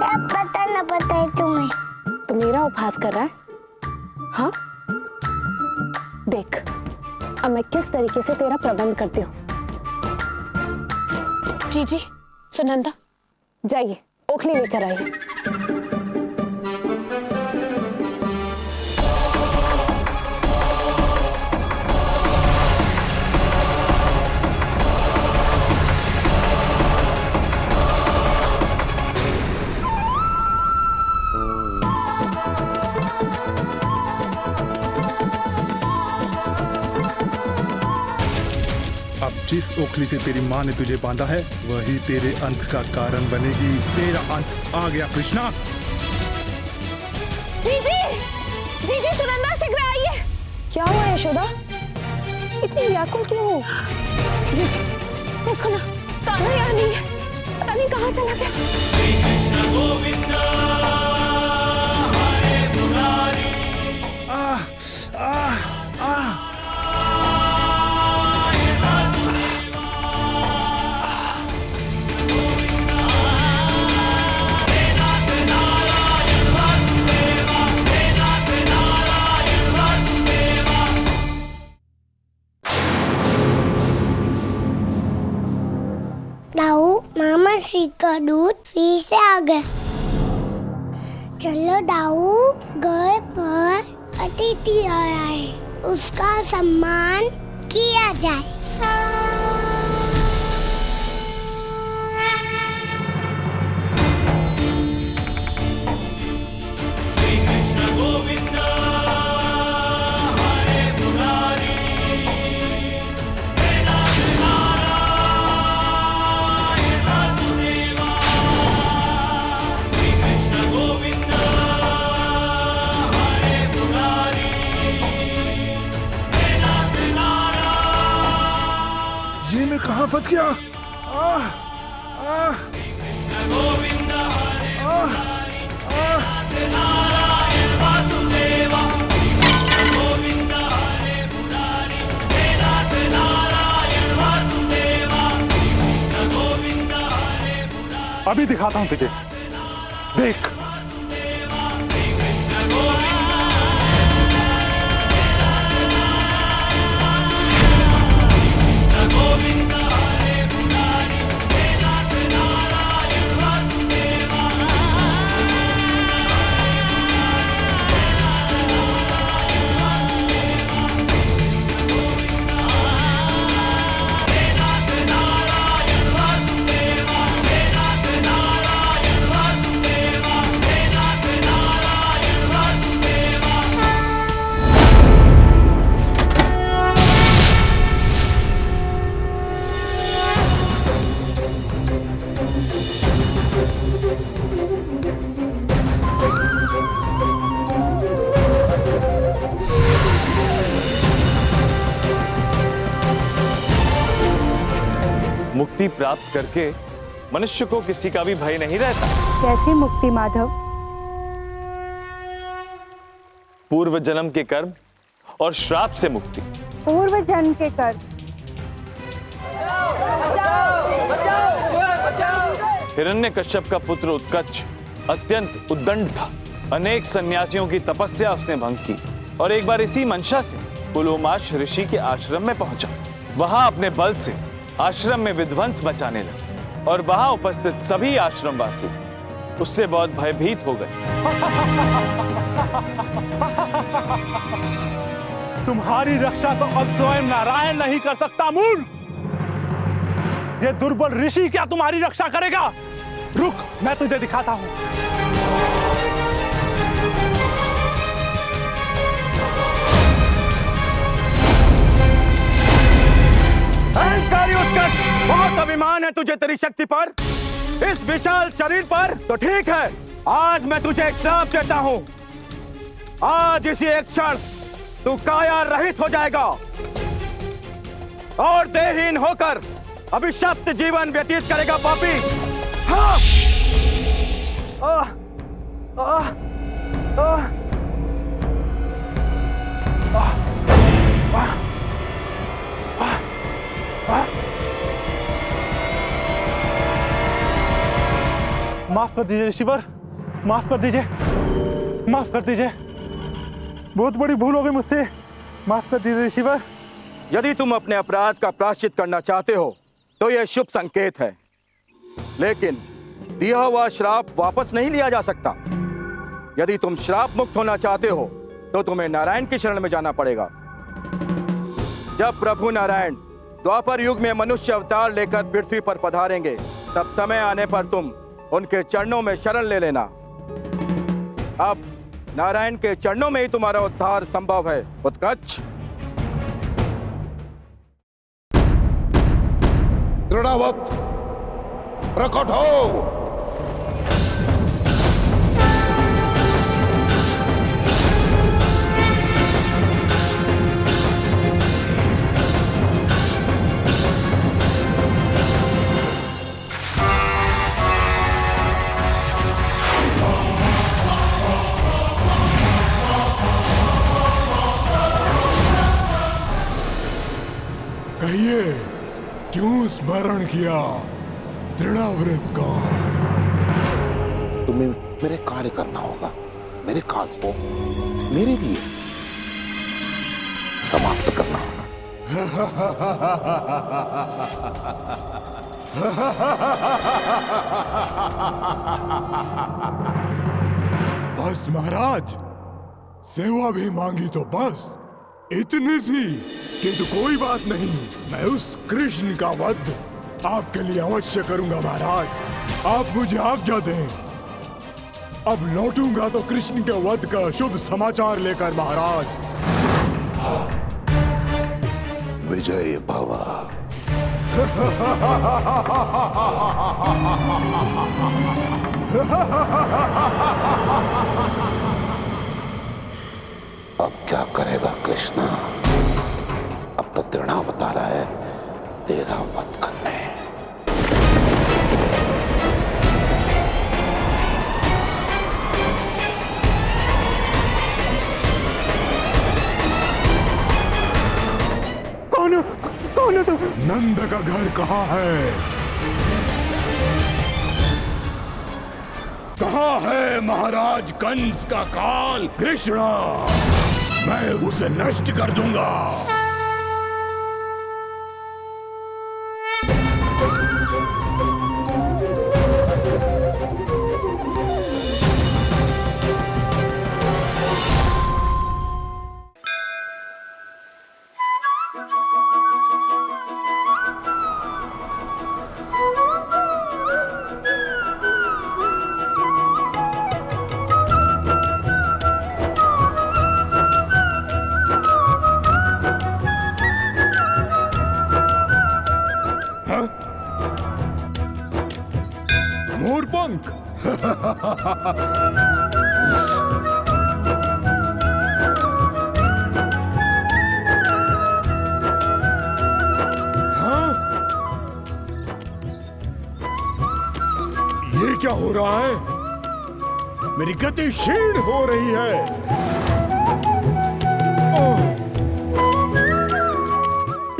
सब पता न पता है तुम्हें। तो मेरा उपहास कर रहा है? हाँ देख, अब मैं किस तरीके से तेरा प्रबंध करती हूँ। जी सुनंदा, जाइए ओखली लेकर आइए। अब जिस ओखली से तेरी माँ ने तुझे बांधा है वही तेरे अंत का कारण बनेगी। तेरा अंत आ गया कृष्णा। जी सुनंदा शीघ्र आइए। क्या हुआ यशोदा, इतनी व्याकुल क्यों हो? जी देखो ना, कान्हा यहाँ नहीं है, पता नहीं कहाँ चला गया। दाऊ, मामा श्री का दूध फिर से आ गया। चलो दाऊ, घर पर अतिथि आया है, उसका सम्मान किया जाए। ये मैं कहाँ फंस गया? अभी दिखाता हूँ तुझे, देख। मुक्ति प्राप्त करके मनुष्य को किसी का भी भय नहीं रहता। कैसी मुक्ति माधव? पूर्व जन्म के कर्म और श्राप से मुक्ति। पूर्व जन्म के कर्म? हिरण्यकश्यप का पुत्र उत्कच अत्यंत उद्दंड था। अनेक सन्यासियों की तपस्या उसने भंग की और एक बार इसी मंशा से पुलोमाश ऋषि के आश्रम में पहुंचा। वहां अपने बल से आश्रम में विध्वंस मचाने लगा और वहां उपस्थित सभी आश्रमवासी उससे बहुत भयभीत हो गए। तुम्हारी रक्षा तो अब स्वयं नारायण नहीं कर सकता मूर्ख। ये दुर्बल ऋषि क्या तुम्हारी रक्षा करेगा? रुक, मैं तुझे दिखाता हूं। अहंकारी उत्कट, बहुत अभिमान है तुझे तेरी शक्ति पर, इस विशाल शरीर पर। तो ठीक है, आज मैं तुझे श्राप देता हूं। आज इसी एक क्षण तू काया रहित हो जाएगा और देहहीन होकर अभिशप्त जीवन व्यतीत करेगा पापी। हाँ। माफ कर दीजिए ऋषिवर, माफ कर दीजिए, माफ कर दीजिए, बहुत बड़ी भूल हो गई मुझसे, माफ कर दीजिए ऋषिवर। यदि तुम अपने अपराध का प्रायश्चित करना चाहते हो तो यह शुभ संकेत है, लेकिन दिया हुआ श्राप वापस नहीं लिया जा सकता। यदि तुम श्राप मुक्त होना चाहते हो तो तुम्हें नारायण की शरण में जाना पड़ेगा। जब प्रभु नारायण द्वापर युग में मनुष्य अवतार लेकर पृथ्वी पर पधारेंगे, तब समय आने पर तुम उनके चरणों में शरण ले लेना। अब नारायण के चरणों में ही तुम्हारा उद्धार संभव है उत्कच। दृढ़ावत प्रकट हो। कहिए, क्यों स्मरण किया दृढ़व्रत का? तुम्हें मेरे कार्य करना होगा, मेरे कार्य को मेरे लिए समाप्त करना होगा। बस महाराज, सेवा भी मांगी तो बस इतनी सी। किंतु कोई बात नहीं, मैं उस कृष्ण का वध आपके लिए अवश्य करूंगा महाराज। आप मुझे आज्ञा दें, अब लौटूंगा तो कृष्ण के वध का शुभ समाचार लेकर महाराज। विजय भव। अब क्या करेगा कृष्ण? अब तो तृणावतार है तेरा वध करने। कौन है तुम? नंद का घर कहाँ है? कहाँ है महाराज कंस का काल कृष्ण? मैं उसे नष्ट कर दूंगा। मोरपंख। हाँ? ये क्या हो रहा है? मेरी गति क्षीण हो रही है।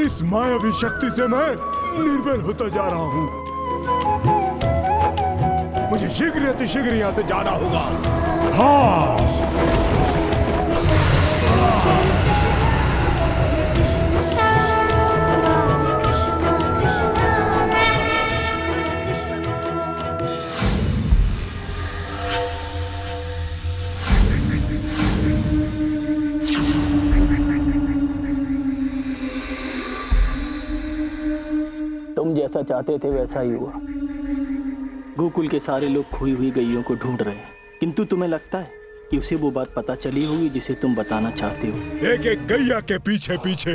इस मायावी शक्ति से मैं निर्बल होता जा रहा हूँ। मुझे शीघ्र अतिशीघ्र यहाँ से जाना होगा। हाँ। तुम जैसा चाहते थे वैसा ही हुआ। गोकुल के सारे लोग खोई हुई गैयों को ढूंढ रहे हैं, किंतु तुम्हें लगता है कि उसे वो बात पता चली होगी जिसे तुम बताना चाहते हो। एक एक गैया के पीछे पीछे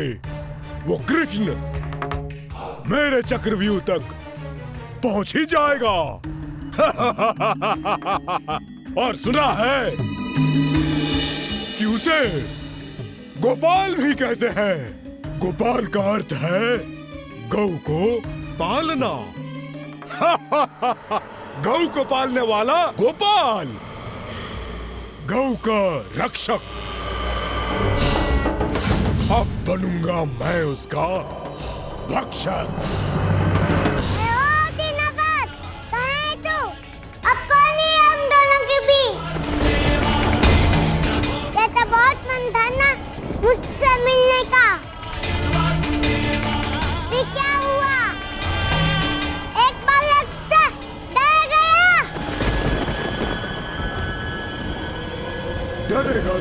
वो कृष्ण मेरे चक्रव्यूह तक पहुंच ही जाएगा। और सुना है कि उसे गोपाल भी कहते हैं। गोपाल का अर्थ है गौ को पालना। गौ को पालने वाला गोपाल, गौ का रक्षक। अब बनूंगा मैं उसका भक्षक। कहाँ है तू? अब कौन है हम दोनों के बीच?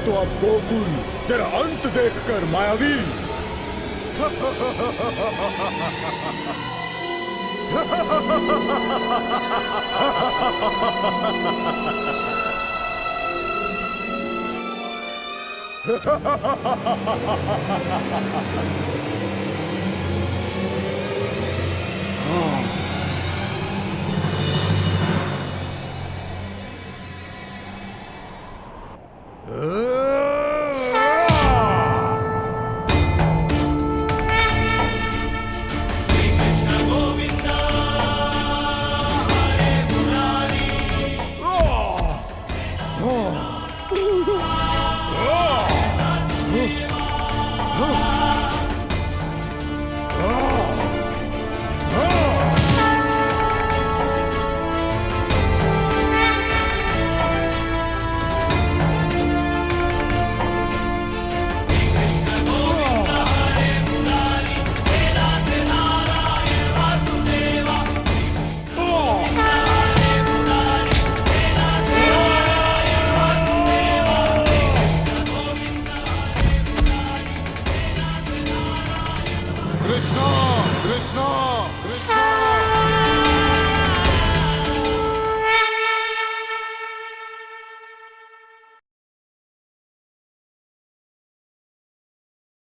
तो अब गोकुल तेरा अंत देखकर मायावी कृष्णा कृष्णा कृष्णा